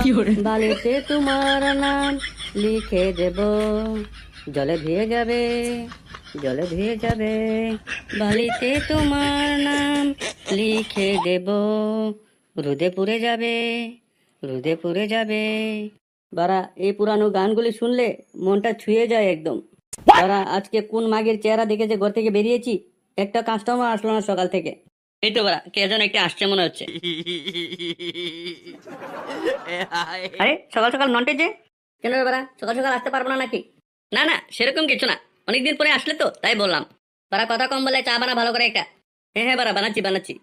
বালিতে তোমার নাম লিখে দেব, জলে ধুয়ে যাবে, জলে ধুয়ে যাবে। বালিতে তোমার নাম লিখে দেব, রোদে পুড়ে যাবে, রোদে পুড়ে যাবে। বারা, এই পুরানো গানগুলি শুনলে মনটা ছুঁয়ে যায় একদম। বারা, আজকে কোন মাগের চেহারা দেখেছে ঘর থেকে বেরিয়েছি, একটা কাস্টমার আসলো না সকাল থেকে। এই তো বারা, কে যেন একটা আসছে মনে হচ্ছে। আরে সকাল সকাল নন্টে যে, কেন রে বারা, সকাল সকাল আসতে পারবো না নাকি? না না, সেরকম কিছু না, অনেকদিন পরে আসলে তো তাই বললাম। বারা কথা কম বলে চা বানা ভালো করে একটা। হ্যাঁ হ্যাঁ বারা, বানাচ্ছি বানাচ্ছি।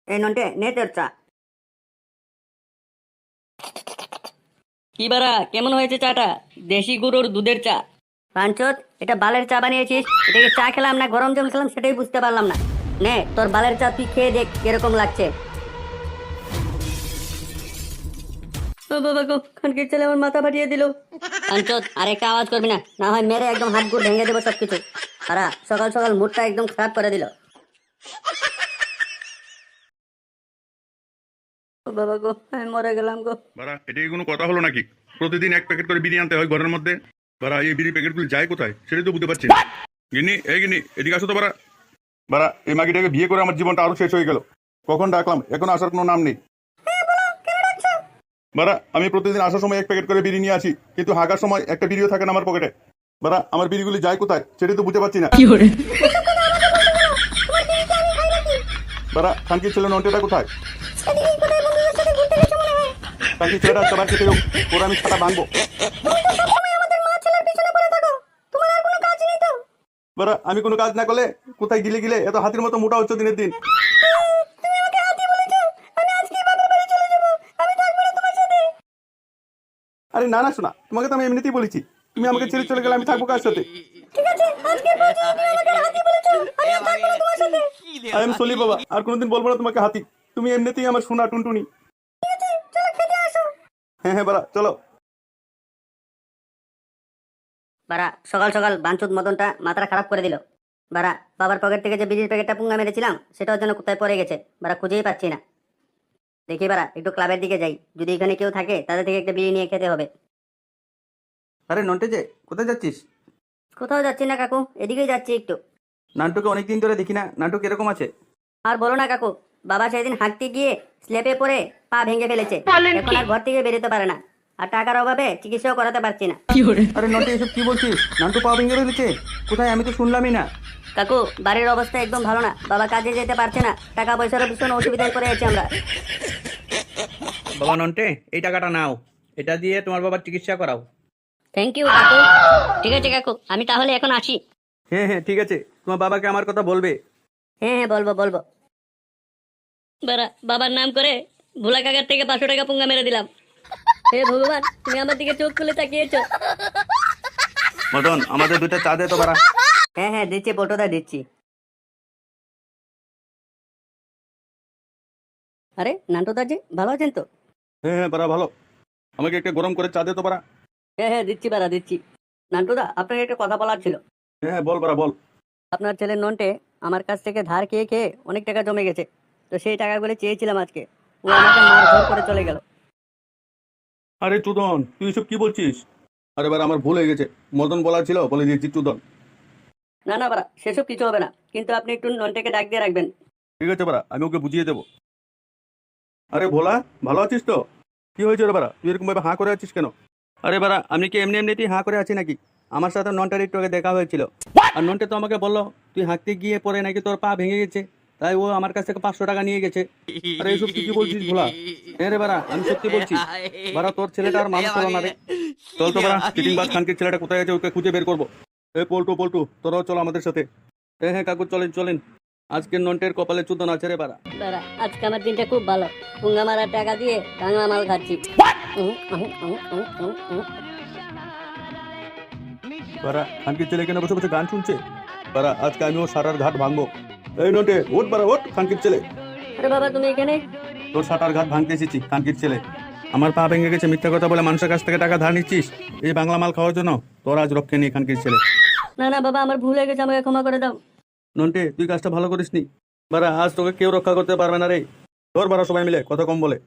এই নন্টে, নে তোর চা। কি বারা, কেমন হয়েছে চাটা? দেশি গরুর দুধের চা। পাঞ্চত, এটা বালের চা বানিয়েছিস। এটাকে চা খেলাম না গরম জল খেলাম সেটাই বুঝতে পারলাম না। নে তোর বালের চা তুই খেয়ে দেখ কিরকম লাগছে। ও বাবা গো, খানকির ছেলে আমার মাথা ফাটিয়ে দিল। পাঞ্চত, আর একটা আওয়াজ করবি না, না হয় মেরে একদম হাত গুড় ভেঙে দেবো সবকিছু। আরা সকাল সকাল মুডটা একদম খারাপ করে দিল। ও বাবা গো, আমি মরে গেলাম গো। বাড়া, এটা কি কোনো কথা হলো নাকি? প্রতিদিন এক প্যাকেট করে বিড়ি আনতে হয় ঘরের মধ্যে। বাড়া, এই বিড়ি প্যাকেটগুলো যায় কোথায় সেটাই তো বুঝতে পারছি না। গিন্নি, এই গিন্নি, এদিকে আসো তো বাড়া। বাড়া, এই মাগিটাকে বিয়ে করে আমার জীবনটা আরো শেষ হয়ে গেল। কখন ডাকলাম, এখন আসার কোনো নাম নেই। বাড়া, আমি প্রতিদিন আসার সময় এক প্যাকেট করে বিড়ি নিয়ে আসি, কিন্তু হাঁকার সময় একটা বিড়িও থাকে না আমার পকেটে। বাড়া, আমার বিড়িগুলি যায় কোথায় সেটাই তো বুঝতে পারছি না। বাড়া, খানকির ছেলে নন্টেটা কোথায়? খানকির ছেলেটা সবার খেতে হোক, ওরা আমি ছাতা ভাঙবো। বাড়া, আমি কোনো কাজ না করলে কোথায় গিলে গিলে এত হাতির মতো মোটা হচ্ছে দিনের দিন। আরে না না শোনা, তোমাকে তো আমি এমনিতেই বলেছি, তুমি আমাকে ছেড়ে চলে গেলে আমি থাকবো কার সাথে? আই এম সলি বাবা, আর কোনোদিন বলবো না তোমাকে হাতি। তুমি এমনিতেই আমার সোনা টুনটুনি। হ্যাঁ হ্যাঁ বাড়া, চলো। বারা, সকাল সকাল বাঞ্চুত মদনটা মাথাটা খারাপ করে দিল। বারা, বাবার পকেট থেকে যে বিড়ির প্যাকেটটা পুঙ্গা মেরেছিলাম সেটার জন্য কোথায় পড়ে গেছে, বারা খুঁজেই পাচ্ছি না। দেখি বারা, একটু ক্লাবের দিকে যাই, যদি এখানে কেউ থাকে তাদের থেকে একটা বিড়ি নিয়ে খেতে হবে। আরে নন্টে যে, কোথায় যাচ্ছিস? কোথাও যাচ্ছি না কাকু, এদিকেই যাচ্ছি একটু। নান্টুকে অনেকদিন ধরে দেখি না, নান্টু কিরকম আছে? আর বলো না কাকু, বাবা সেদিন হাঁটতে গিয়ে স্লেপে পড়ে পা ভেঙে ফেলেছে, এখন আর ঘর থেকে বেরোতে পারে না, আর টাকার অভাবে চিকিৎসাও করাতে পারছি না। আরে নন্টে, এসব কি বলছিস? নান্টু পা ভেঙে ফেলেছে? কোথায়, আমি তো শুনলামই না। কাকু, বাড়ির অবস্থা একদম ভালো না, বাবা কাজে যেতে পারছে না, টাকা পয়সারও ভীষণ অসুবিধায় পড়ে আছি আমরা। বাবা নন্টে, এই টাকাটা নাও, এটা দিয়ে তোমার বাবার চিকিৎসা করাও। থ্যাংক ইউ কাকু। ঠিক আছে কাকু, আমি তাহলে এখন আসি। হ্যাঁ হ্যাঁ ঠিক আছে, তোমার বাবাকে আমার কথা বলবে। হ্যাঁ হ্যাঁ বলবো বলবো। বাবার নাম করে ভোলা কাকার থেকে 500 টাকা পুঙ্গা মেরে দিলাম। হে ভগবান, তুমি আমার দিকে চোখ খুলে তাকিয়েছো। মদন, আমাদের দুইটা চা দে তো বাড়া। হ্যাঁ হ্যাঁ দিচ্ছি, পটোটা দিচ্ছি। আরে নান্টুদাজি, ভালো আছেন তো? হ্যাঁ হ্যাঁ বাড়া, ভালো। আমাকে একটা গরম করে চা দে তো বাড়া। হ্যাঁ হ্যাঁ দিচ্ছি বাড়া দিচ্ছি। নান্টুদা, আপনাকে একটা কথা বলার ছিল। হ্যাঁ হ্যাঁ বল বাড়া, বল। আপনার ছেলের নন্টে আমার কাছ থেকে ধার খেয়ে খেয়ে অনেক টাকা জমে গেছে, তো সেই টাকাগুলো চেয়েছিলাম আজকে, ও আমাকে মারধর করে চলে গেল। আরে চুদন, তুই এসব কি বলছিস? আরে বাড়া, আমার ভুল হয়ে গেছে। মদন বলা ছিল, বলে দিয়েছি চুদন। না না বাড়া, সেসব কিছু হবে না, কিন্তু আপনি একটু নন্টেকে ডাক দিয়ে রাখবেন। ঠিক আছে বাড়া, আমি ওকে বুঝিয়ে দেবো। আরে ভোলা, ভালো আছিস তো? কি হয়েছে রে বাড়া, তুই এরকম ভাবে হাঁ করে আছিস কেন? আরে বাড়া, আমি কি এমনি এমনিতেই হাঁ করে আছি নাকি? আমার সাথে নন্টার একটু আগে দেখা হয়েছিল, আর নন্টে তো আমাকে বললো তুই হাঁকতে গিয়ে পরে নাকি তোর পা ভেঙে গেছে, তাই ও আমার কাছ থেকে 500 টাকা নিয়ে গেছে। আরে এইসব তুই কি বলছিস ভোলা? হ্যাঁ রে বাড়া, আমি সত্যি বলছি। বাড়া, তোর ছেলেটা আর মানুষ হলো না রে। চল তো বাড়া, চিটিংবাজ খানকির ছেলেটা কোথায় আছে ওকে খুঁজে বের করবো। এ পল্টু পল্টু, তোরাও চল আমাদের সাথে। হ্যাঁ হ্যাঁ কাকু, চলেন চলেন। আজকে নন্টের কপালে চুদন আছে রে বাড়া। বাড়া, আজকে আমার দিনটা খুব ভালো, পুঙ্গা মারার টাকা দিয়ে বাংলা মাল খাচ্ছি। বাড়া, খানকির ছেলে কেন বসে বসে গান শুনছে? বাড়া, আজকে আমিও সারার ঘাট ভাঙবো। এই নটে, ওঠ বাড়া, ওঠ খানকির ছেলে। আরে বাবা, তুমি এখানে? তোর সাটার ঘাট ভাঙতে এসেছি খানকির ছেলে। আমার পা ভেঙে গেছে মিথ্যা কথা বলে মানুষের কাছ থেকে টাকা ধার নিচ্ছিস এই বাংলা মাল খাওয়ার জন্য? তোর আজ রক্ষে নেই খানকির ছেলে। না না বাবা, আমার ভুল হয়ে গেছে, আমাকে ক্ষমা করে দাও। নন্টে, তুই কাজটা ভালো করিসনি। বাড়া, আজ তোকে কেউ রক্ষা করতে পারবে না রে। তোর বাড়া, সবাই মিলে কথা কম বলে।